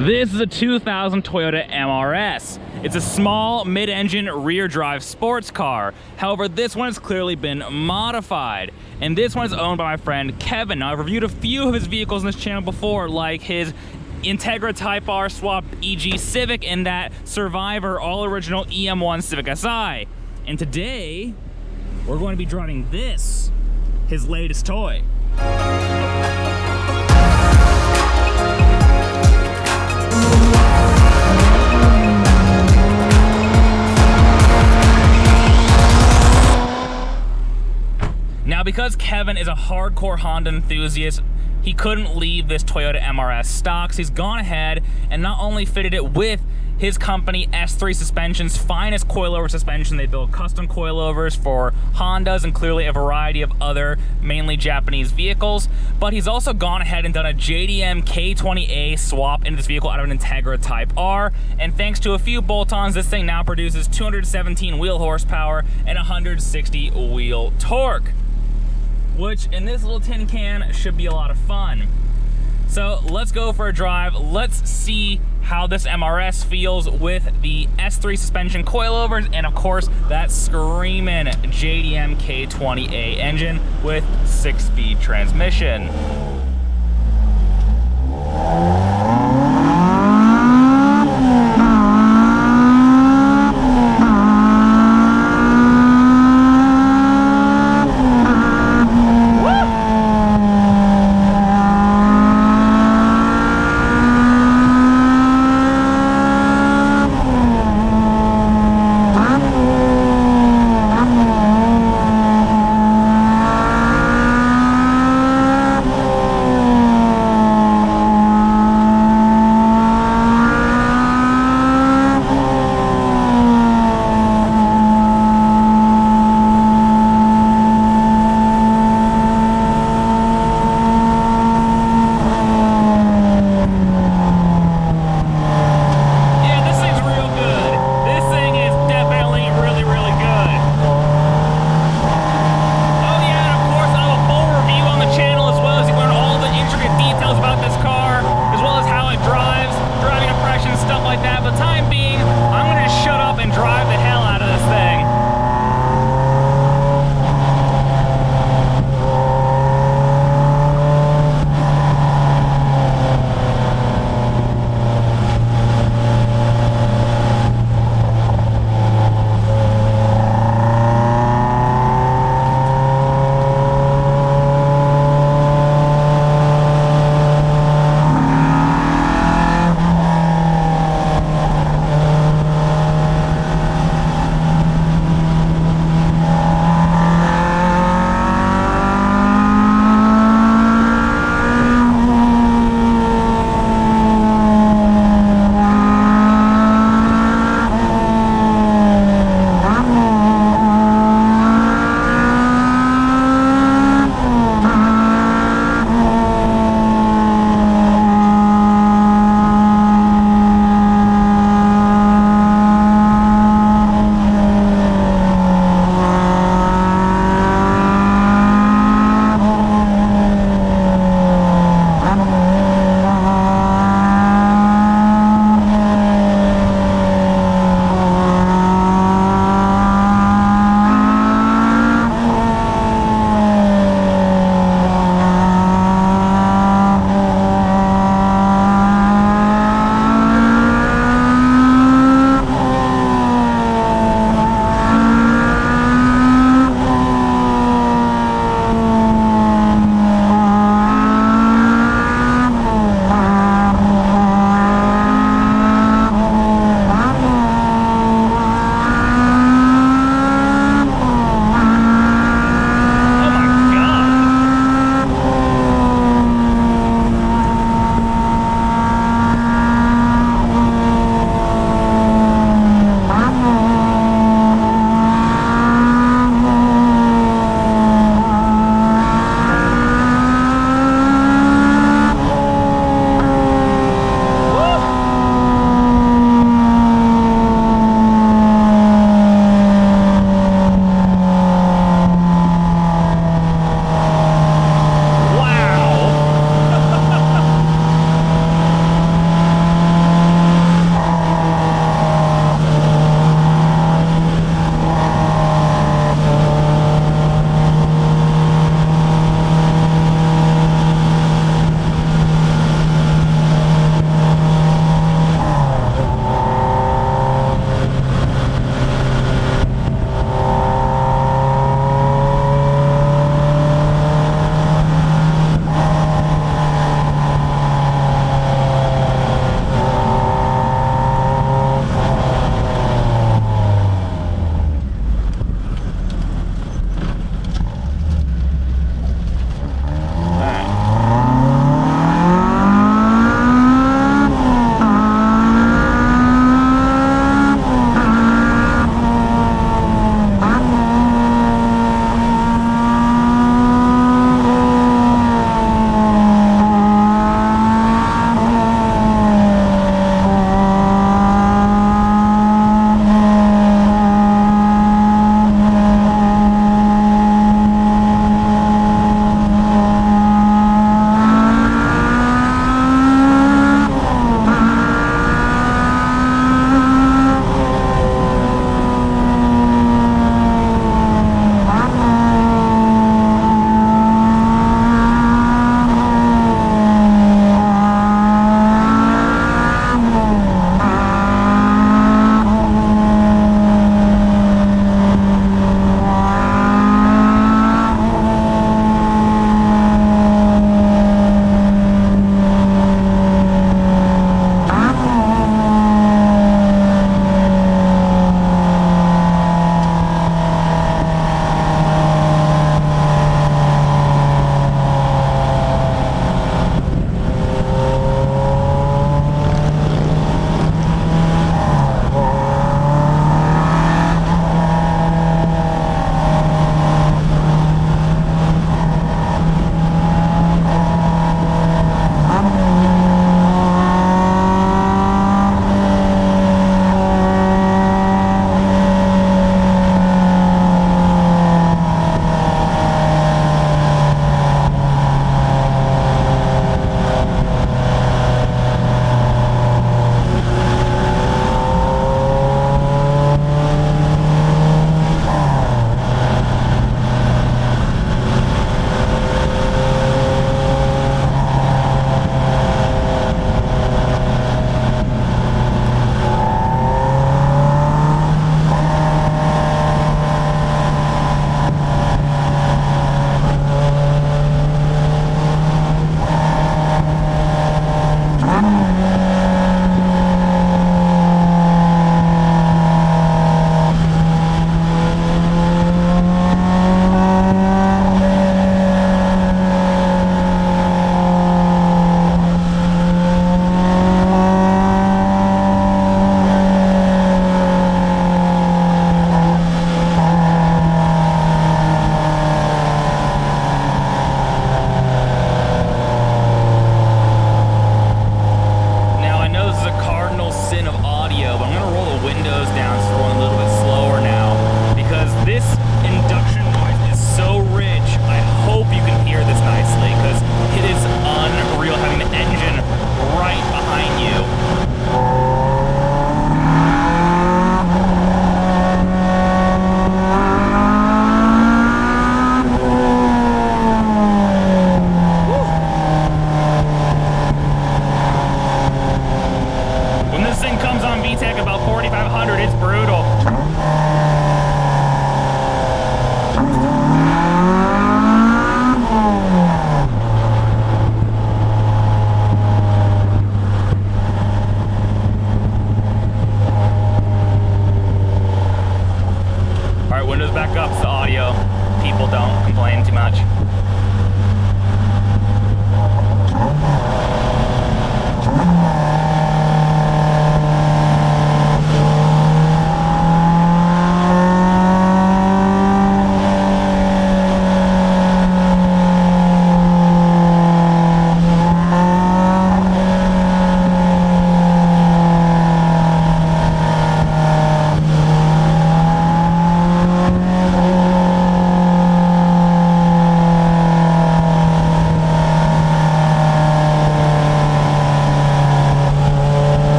This is a 2000 Toyota MRS. It's a small, mid-engine, rear-drive sports car. However, this one has clearly been modified. And this one is owned by my friend Kevin. Now, I've reviewed a few of his vehicles on this channel before, like his Integra Type R swapped EG Civic and that Survivor all-original EM1 Civic Si. And today, we're going to be driving this, his latest toy. Now, because Kevin is a hardcore Honda enthusiast, he couldn't leave this Toyota MRS stock, so he's gone ahead and not only fitted it with his company S3 Suspension's finest coilover suspension. They build custom coilovers for Hondas and clearly a variety of other, mainly Japanese vehicles. But he's also gone ahead and done a JDM K20A swap into this vehicle out of an Integra Type R. And thanks to a few bolt-ons, this thing now produces 217 wheel horsepower and 160 wheel torque, which in this little tin can should be a lot of fun. So let's go for a drive. Let's see how this MRS feels with the S3 suspension coilovers and of course that screaming JDM K20A engine with 6-speed transmission.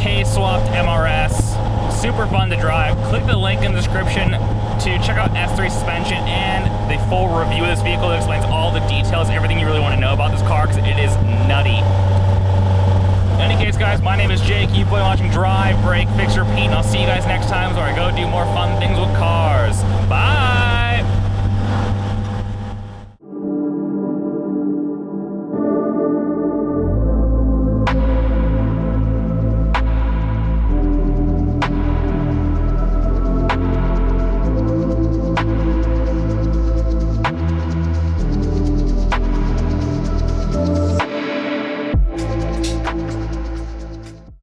K-swapped MRS. Super fun to drive. Click the link in the description to check out S3 suspension and the full review of this vehicle that explains all the details, everything you really want to know about this car, because it is nutty. In any case, guys, my name is Jake. You've been watching Drive, Break, Fix, Repeat, and I'll see you guys next time where I go do more fun things with cars. Bye!